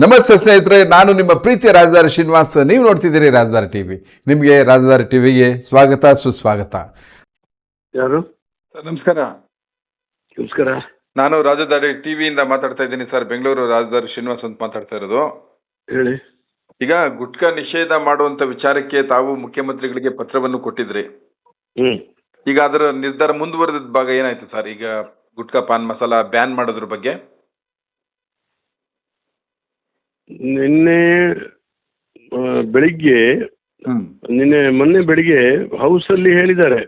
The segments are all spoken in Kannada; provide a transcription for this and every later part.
ನಮಸ್ತೆ ಸ್ನೇಹಿತರೆ, ನಾನು ನಿಮ್ಮ ಪ್ರೀತಿಯ ರಾಜಧಾನಿ ಶ್ರೀನಿವಾಸ್. ನೀವು ನೋಡ್ತಿದ್ದೀರಿ ರಾಜಧಾನಿ ಟಿವಿ. ನಿಮಗೆ ರಾಜಧಾನಿ ಟಿವಿಗೆ ಸ್ವಾಗತ, ಸುಸ್ವಾಗತ. ಯಾರು? ಸರ್ ನಮಸ್ಕಾರ. ನಮಸ್ಕಾರ. ನಾನು ರಾಜಧಾನಿ ಟಿವಿಯಿಂದ ಮಾತಾಡ್ತಾ ಇದ್ದೀನಿ ಸರ್. ಬೆಂಗಳೂರು ರಾಜಧಾನಿ ಶ್ರೀನಿವಾಸ್ ಅಂತ ಮಾತಾಡ್ತಾ ಇರೋದು. ಹೇಳಿ. ಈಗ ಗುಟ್ಕಾ ನಿಷೇಧ ಮಾಡುವಂತ ವಿಚಾರಕ್ಕೆ ತಾವು ಮುಖ್ಯಮಂತ್ರಿಗಳಿಗೆ ಪತ್ರವನ್ನು ಕೊಟ್ಟಿದ್ರಿ. ಈಗ ಅದರ ನಿರ್ಧಾರ ಮುಂದುವರೆದ ಭಾಗ ಏನಾಯ್ತು ಸರ್? ಈಗ ಗುಟ್ಕಾ ಪಾನ್ ಮಸಾಲ ಬ್ಯಾನ್ ಮಾಡೋದ್ರ ಬಗ್ಗೆ ನಿನ್ನೆ ಬೆಳಿಗ್ಗೆ ಮೊನ್ನೆ ಬೆಳಿಗ್ಗೆ ಹೌಸಲ್ಲಿ ಹೇಳಿದ್ದಾರೆ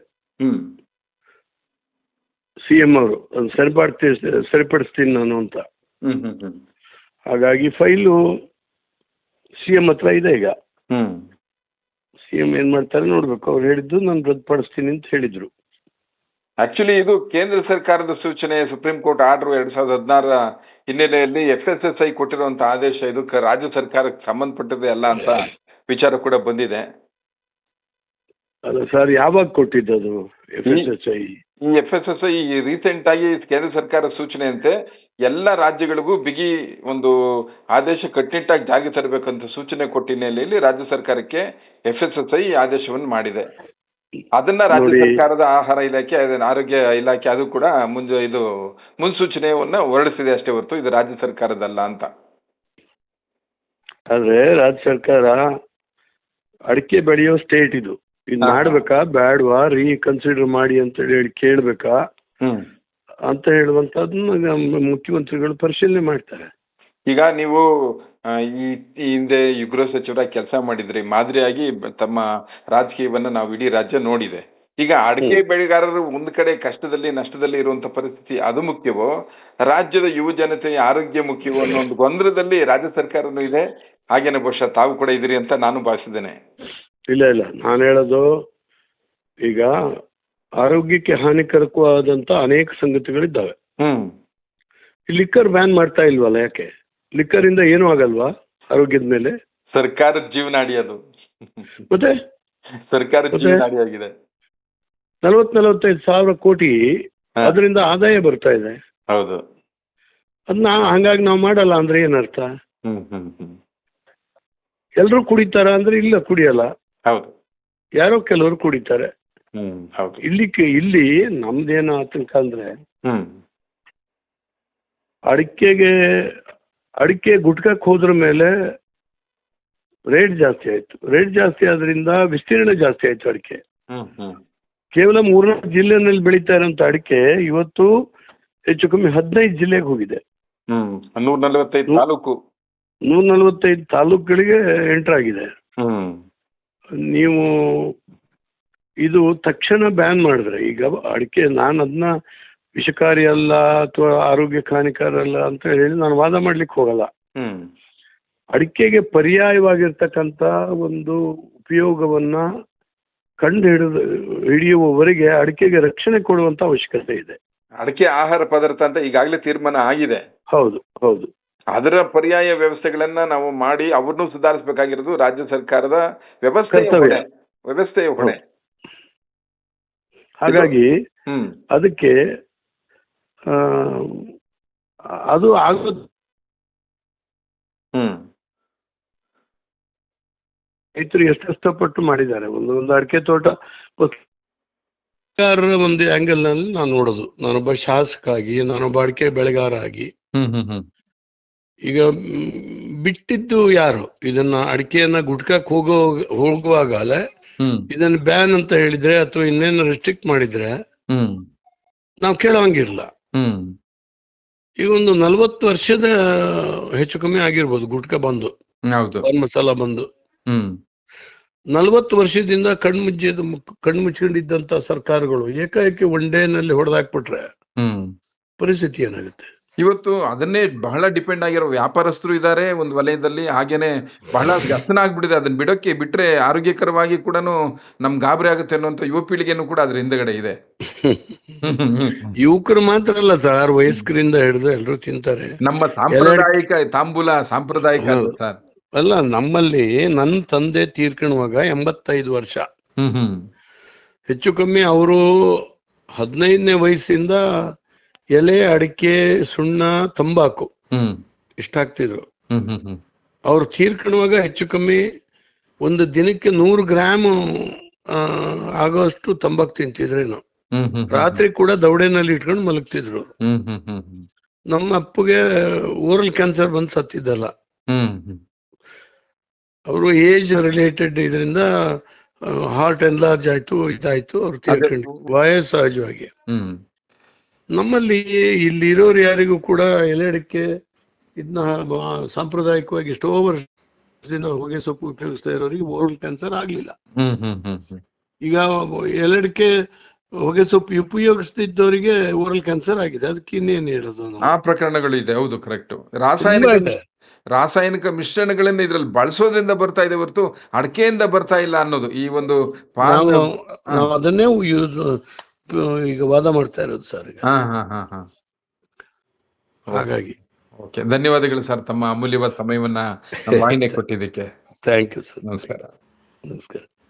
CM ಅವರು, ಅದು ಸರಿಪಡಿಸ್ತೀನಿ ನಾನು ಅಂತ. ಹಾಗಾಗಿ ಫೈಲು CM ಹತ್ರ ಇದೆ. ಈಗ CM ಏನ್ ಮಾಡ್ತಾರೆ ನೋಡ್ಬೇಕು. ಅವ್ರು ಹೇಳಿದ್ದು ನಾನು ರದ್ದುಪಡಿಸ್ತೀನಿ ಅಂತ ಹೇಳಿದ್ರು. ಆಕ್ಚುಲಿ ಇದು ಕೇಂದ್ರ ಸರ್ಕಾರದ ಸೂಚನೆ, ಸುಪ್ರೀಂ ಕೋರ್ಟ್ ಆರ್ಡರ್ 2016 ಹಿನ್ನೆಲೆಯಲ್ಲಿ FSSAI ಕೊಟ್ಟಿರುವಂತ ಆದೇಶ. ಇದಕ್ಕೆ ರಾಜ್ಯ ಸರ್ಕಾರಕ್ಕೆ ಸಂಬಂಧಪಟ್ಟದೆ ಅಲ್ಲ ಅಂತ ವಿಚಾರ ಕೂಡ ಬಂದಿದೆ. ಅಲ್ಲ ಸರ್, ಯಾವಾಗ ಕೊಟ್ಟಿದ್ದದು FSSAI? ಈ FSSAI ರೀಸೆಂಟ್ ಆಗಿ ಕೇಂದ್ರ ಸರ್ಕಾರ ಸೂಚನೆಯಂತೆ ಎಲ್ಲ ರಾಜ್ಯಗಳಿಗೂ ಬಿಗಿ ಒಂದು ಆದೇಶ ಕಟ್ಟುನಿಟ್ಟಾಗಿ ಜಾರಿಗೆ ತರಬೇಕಂತ ಸೂಚನೆ ಕೊಟ್ಟ ಹಿನ್ನೆಲೆಯಲ್ಲಿ ರಾಜ್ಯ ಸರ್ಕಾರಕ್ಕೆ FSSAI ಆದೇಶವನ್ನು ಮಾಡಿದೆ. ಅದನ್ನ ರಾಜ್ಯ ಸರ್ಕಾರದ ಆಹಾರ ಇಲಾಖೆ, ಆರೋಗ್ಯ ಇಲಾಖೆ ಅದು ಕೂಡ ಮುನ್ಸೂಚನೆಯನ್ನ ಹೊರಡಿಸಿದೆ ಅಷ್ಟೇ ಹೊರತು ಇದು ರಾಜ್ಯ ಸರ್ಕಾರದಲ್ಲ ಅಂತ. ಆದ್ರೆ ರಾಜ್ಯ ಸರ್ಕಾರ ಅಡಿಕೆ ಬೆಳೆಯೋ ಸ್ಟೇಟ್ ಇದು ಮಾಡ್ಬೇಕಾ ಬೇಡವಾ, ರೀಕನ್ಸಿಡರ್ ಮಾಡಿ ಅಂತ ಹೇಳಿ ಕೇಳ್ಬೇಕಾ ಅಂತ ಹೇಳುವಂತದನ್ನ ಮುಖ್ಯಮಂತ್ರಿಗಳು ಪರಿಶೀಲನೆ ಮಾಡ್ತಾರೆ. ಈಗ ನೀವು ಈ ಹಿಂದೆ ಗೃಹ ಸಚಿವರಾಗಿ ಕೆಲಸ ಮಾಡಿದ್ರಿ, ಮಾದರಿಯಾಗಿ ತಮ್ಮ ರಾಜಕೀಯವನ್ನ ನಾವು ಇಡೀ ರಾಜ್ಯ ನೋಡಿದೆ. ಈಗ ಅಡಿಕೆ ಬೆಳೆಗಾರರು ಒಂದು ಕಡೆ ಕಷ್ಟದಲ್ಲಿ ನಷ್ಟದಲ್ಲಿ ಇರುವಂತ ಪರಿಸ್ಥಿತಿ, ಅದು ಮುಖ್ಯವೋ ರಾಜ್ಯದ ಯುವ ಜನತೆಯ ಆರೋಗ್ಯ ಮುಖ್ಯವೋ ಅನ್ನೋ ಒಂದು ಗೊಂದಲದಲ್ಲಿ ರಾಜ್ಯ ಸರ್ಕಾರನೂ ಇದೆ. ಹಾಗೇನೆ ಬಹುಶಃ ತಾವು ಕೂಡ ಇದ್ರಿ ಅಂತ ನಾನು ಭಾವಿಸಿದ್ದೇನೆ. ಇಲ್ಲ, ನಾನು ಹೇಳೋದು ಈಗ ಆರೋಗ್ಯಕ್ಕೆ ಹಾನಿಕರವಾದಂತ ಅನೇಕ ಸಂಗತಿಗಳಿದ್ದಾವೆ. ಲಿಕ್ಕರ್ ಬ್ಯಾನ್ ಮಾಡ್ತಾ ಇಲ್ವಲ್ಲ, ಯಾಕೆ? ಲಿಕ್ಕರ್ ಇಂದ ಏನೂ ಆಗಲ್ವಾ ಆರೋಗ್ಯದ ಮೇಲೆ? ಸರ್ಕಾರದ ಜೀವನಾಡಿ ಅದು. ಮತ್ತೆ ಸರ್ಕಾರದ ಜೀವನಾಡಿ ಆಗಿದೆ. 40-45 ಸಾವಿರ ಕೋಟಿ ಅದರಿಂದ ಆದಾಯ ಬರ್ತಾ ಇದೆ. ಹೌದು. ಅದನ್ನ ಹಂಗಾಗಿ ನಾವು ಮಾಡಲ್ಲ ಅಂದ್ರೆ ಏನರ್ಥ? ಎಲ್ರು ಕುಡಿತಾರ ಅಂದ್ರೆ ಇಲ್ಲ, ಕುಡಿಯಲ್ಲ. ಹೌದು. ಯಾರೋ ಕೆಲವರು ಕುಡಿತಾರೆ. ಹೌದು. ಇಲ್ಲಿ ನಮ್ದೇನು ಆತಂಕ ಅಂದ್ರೆ ಅಡಿಕೆ ಗುಟ್ಕಕ್ಕೆ ಹೋದ್ರ ಮೇಲೆ ರೇಟ್ ಜಾಸ್ತಿ ಆಯ್ತು. ರೇಟ್ ಜಾಸ್ತಿ ಆದ್ರಿಂದ ವಿಸ್ತೀರ್ಣ ಜಾಸ್ತಿ ಆಯ್ತು. ಅಡಿಕೆ ಕೇವಲ 3-4 ಜಿಲ್ಲೆನಲ್ಲಿ ಬೆಳೀತಾ ಇರೋಂಥ ಅಡಿಕೆ ಇವತ್ತು ಹೆಚ್ಚು ಕಮ್ಮಿ 15 ಜಿಲ್ಲೆಗೆ ಹೋಗಿದೆ. 145 ತಾಲೂಕು, 145 ತಾಲೂಕುಗಳಿಗೆ ಎಂಟರ್ ಆಗಿದೆ. ನೀವು ಇದು ತಕ್ಷಣ ಬ್ಯಾನ್ ಮಾಡಿದ್ರೆ, ಈಗ ಅಡಿಕೆ ನಾನು ಅದನ್ನ ವಿಷಕಾರಿ ಅಲ್ಲ ಅಥವಾ ಆರೋಗ್ಯಕ್ಕೆ ಹಾನಿಕಾರ ಅಲ್ಲ ಅಂತ ಹೇಳಿ ನಾನು ವಾದ ಮಾಡ್ಲಿಕ್ಕೆ ಹೋಗಲ್ಲ. ಅಡಿಕೆಗೆ ಪರ್ಯಾಯವಾಗಿರ್ತಕ್ಕಂಥ ಒಂದು ಉಪಯೋಗವನ್ನ ಹಿಡಿಯುವವರೆಗೆ ಅಡಿಕೆಗೆ ರಕ್ಷಣೆ ಕೊಡುವಂತ ಅವಶ್ಯಕತೆ ಇದೆ. ಅಡಿಕೆ ಆಹಾರ ಪದಾರ್ಥ ಅಂತ ಈಗಾಗಲೇ ತೀರ್ಮಾನ ಆಗಿದೆ. ಹೌದು. ಅದರ ಪರ್ಯಾಯ ವ್ಯವಸ್ಥೆಗಳನ್ನ ನಾವು ಮಾಡಿ ಅವ್ರನ್ನೂ ಸುಧಾರಿಸಬೇಕಾಗಿರೋದು ರಾಜ್ಯ ಸರ್ಕಾರದ ವ್ಯವಸ್ಥೆಯ ಹೊಣೆ. ಹಾಗಾಗಿ ಅದಕ್ಕೆ ಅದು ಆಗೋದು. ರೈತರು ಎಷ್ಟು ಕಷ್ಟಪಟ್ಟು ಮಾಡಿದ್ದಾರೆ. ಒಂದು ಅಡಿಕೆ ತೋಟ ಒಂದು ಆಂಗಲ್ ನಲ್ಲಿ ನಾನು ನೋಡೋದು, ನಾನೊಬ್ಬ ಶಾಸಕ ಆಗಿ, ನಾನೊಬ್ಬ ಅಡಿಕೆ ಬೆಳೆಗಾರ ಆಗಿ, ಈಗ ಬಿಟ್ಟಿದ್ದು ಯಾರು? ಇದನ್ನ ಅಡಿಕೆಯನ್ನ ಗುಟ್ಕಕ್ಕೆ ಹೋಗುವಾಗಲೇ ಇದನ್ನ ಬ್ಯಾನ್ ಅಂತ ಹೇಳಿದ್ರೆ ಅಥವಾ ಇನ್ನೇನು ರೆಸ್ಟ್ರಿಕ್ಟ್ ಮಾಡಿದ್ರೆ ನಾವು ಕೇಳೋಂಗಿರಲ್ಲ. ಈಗ ಒಂದು 40 ವರ್ಷದ ಹೆಚ್ಚು ಕಮ್ಮಿ ಆಗಿರ್ಬೋದು ಗುಟ್ಕಾ ಬಂದು, ಮಸಾಲ ಬಂದು. 40 ವರ್ಷದಿಂದ ಕಣ್ಮುಚ್ಕೊಂಡಿದ್ದಂತ ಸರ್ಕಾರಗಳು ಏಕಾಏಕಿ ಒನ್ ಡೇನಲ್ಲಿ ಹೊಡೆದಾಕ್ಬಿಟ್ರೆ ಪರಿಸ್ಥಿತಿ ಏನಾಗುತ್ತೆ? ಇವತ್ತು ಅದನ್ನೇ ಬಹಳ ಡಿಪೆಂಡ್ ಆಗಿರೋ ವ್ಯಾಪಾರಸ್ಥರು ಇದ್ದಾರೆ ಒಂದು ವಲಯದಲ್ಲಿ. ಹಾಗೇನೆ ಬಹಳ ವ್ಯಸನ ಆಗ್ಬಿಟ್ಟಿದೆ. ಅದನ್ನ ಬಿಟ್ರೆ ಆರೋಗ್ಯಕರವಾಗಿ ಕೂಡ ನಮ್ ಗಾಬರಿ ಆಗುತ್ತೆ ಅನ್ನುವಂತ ಯುವ ಪೀಳಿಗೆನೂ ಕೂಡ ಅದ್ರ ಹಿಂದಗಡೆ ಇದೆ. ಯುವಕರು ಮಾತ್ರ ಅಲ್ಲ ಸರ್, ವಯಸ್ಕರಿಂದ ಹಿಡಿದು ಎಲ್ಲರೂ ತಿಂತಾರೆ. ನಮ್ಮ ಸಾಂಪ್ರದಾಯಿಕ ಸಾಂಪ್ರದಾಯಿಕ ಸರ್. ಅಲ್ಲ, ನಮ್ಮಲ್ಲಿ ನನ್ನ ತಂದೆ ತೀರ್ಕೊಳ್ಳುವಾಗ 85 ವರ್ಷ. ಹೆಚ್ಚು ಕಮ್ಮಿ ಅವರು 15ನೇ ವಯಸ್ಸಿಂದ ಎಲೆ, ಅಡಿಕೆ, ಸುಣ್ಣ, ತಂಬಾಕು ಇಷ್ಟ ಆಗ್ತಿದ್ರು. ಅವ್ರು ತೀರ್ಕೊಳ್ಳುವಾಗ ಹೆಚ್ಚು ಕಮ್ಮಿ ಒಂದು ದಿನಕ್ಕೆ 100 ಗ್ರಾಮ್ ಆಗೋಷ್ಟು ತಂಬಾಕು ತಿಂತಿದ್ರೇನು. ರಾತ್ರಿ ಕೂಡ ದವಡೆನಲ್ಲಿ ಇಟ್ಕೊಂಡು ಮಲಗ್ತಿದ್ರು. ನಮ್ಮ ಅಪ್ಪಗೆ ಓರಲ್ ಕ್ಯಾನ್ಸರ್ ಬಂದು ಸತ್ತಿದ್ದಲ್ಲ, ಅವರು ಏಜ್ ರಿಲೇಟೆಡ್ ಇದರಿಂದ ಹಾರ್ಟ್ ಎನ್ಲಾರ್ಜ್ ಆಯ್ತು, ಇದಾಯ್ತು, ಅವ್ರು ತೀರ್ಕೊಂಡು ವಯಸ್ಸಹಜವಾಗಿ. ನಮ್ಮಲ್ಲಿ ಇಲ್ಲಿರೋರು ಯಾರಿಗೂ ಕೂಡ ಎಲೆ ಅಡಿಕೆ ಇದನ್ನ ಸಾಂಪ್ರದಾಯಿಕವಾಗಿ ಎಷ್ಟೋ ವರ್ಷದಿಂದ ಹೊಗೆ ಸೊಪ್ಪು ಉಪಯೋಗಿಸ್ತಾ ಇರೋರಿಗೆ ಓರಲ್ ಕ್ಯಾನ್ಸರ್ ಆಗ್ಲಿಲ್ಲ. ಈಗ ಎಲೆ ಅಡಿಕೆ ಹೊಗೆ ಸೊಪ್ಪು ಉಪಯೋಗಿಸ್ತಿದ್ದವರಿಗೆ ಓರಲ್ ಕ್ಯಾನ್ಸರ್ ಆಗಿದೆ. ಅದಕ್ಕೆ ಇನ್ನೇನು ಹೇಳೋದು? ಆ ಪ್ರಕರಣಗಳು ಇದೆ. ಹೌದು, ಕರೆಕ್ಟ್. ರಾಸಾಯನಿಕ ಮಿಶ್ರಣಗಳನ್ನ ಇದ್ರಲ್ಲಿ ಬಳಸೋದ್ರಿಂದ ಬರ್ತಾ ಇದೆ ಹೊರತು ಅಡಕೆಯಿಂದ ಬರ್ತಾ ಇಲ್ಲ ಅನ್ನೋದು ಈ ಒಂದು ನಾವು ಅದನ್ನೇ ಈಗ ವಾದ ಮಾಡ್ತಾ ಇರೋದು ಸರ್. ಹಾಗಾಗಿ ಓಕೆ, ಧನ್ಯವಾದಗಳು ಸರ್, ತಮ್ಮ ಅಮೂಲ್ಯವಾದ ಸಮಯವನ್ನ ವಾಹಿನಿ ಕೊಟ್ಟಿದ್ದಕ್ಕೆ. Thank you sir. ನಮಸ್ಕಾರ. ನಮಸ್ಕಾರ.